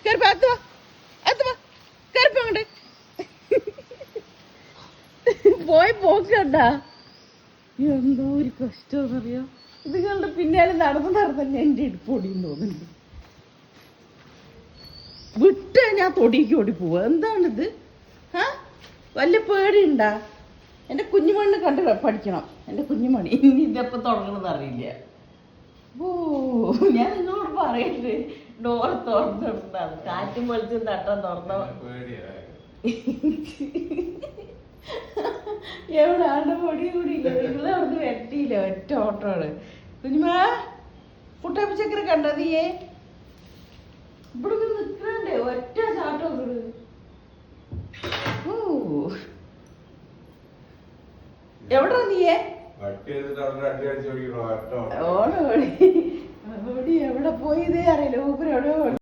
കേറിപ്പോ എത്തുവാ കേറിപ്പോ അങ്ങോട്ട് പോയി പോക്കണ്ടാ. എന്തോ ഒരു കഷ്ടമെന്നറിയോ. ഇതുങ്ങളുടെ പിന്നാലെ നടന്ന് എന്റെ ഇടുപ്പ് ഓടിയെന്ന് തോന്നുന്നുണ്ട്. വിട്ട് ഞാൻ തൊടിക്ക് ഓടി പോവാ. എന്താണിത്? ആ വല്ല പേടിയുണ്ടാ? എന്റെ കുഞ്ഞുമണ്ണി കണ്ട് പഠിക്കണം. എന്റെ കുഞ്ഞുമണി ഇനി ഇതെപ്പോ തുടങ്ങണമെന്ന് അറിയില്ല. ഓ ഞാൻ നിങ്ങളോട് പറയട്ടെ, ഡോറ് തുറന്നിടുന്നതാണ്. കാറ്റും വെളിച്ചും തട്ടാൻ തുറന്നോ. എവിടെ ആണ്ട് പൊടി കൂടിയില്ല. നിങ്ങളെ അവിടുന്ന് വെട്ടിയില്ല. ഒറ്റ ഓട്ടോണ്. കുഞ്ഞുമാ കുട്ടപ്പിച്ചക്കര കണ്ടോ നീയേ? ഇവിടെ നിൽക്കണ്ടേ ഒറ്റ ചാട്ടോ. ഓ എവിടാ നീയേ? ഓടി എവിടെ പോയതേ അറിയില്ല. ഊപ്പര് എവിടെ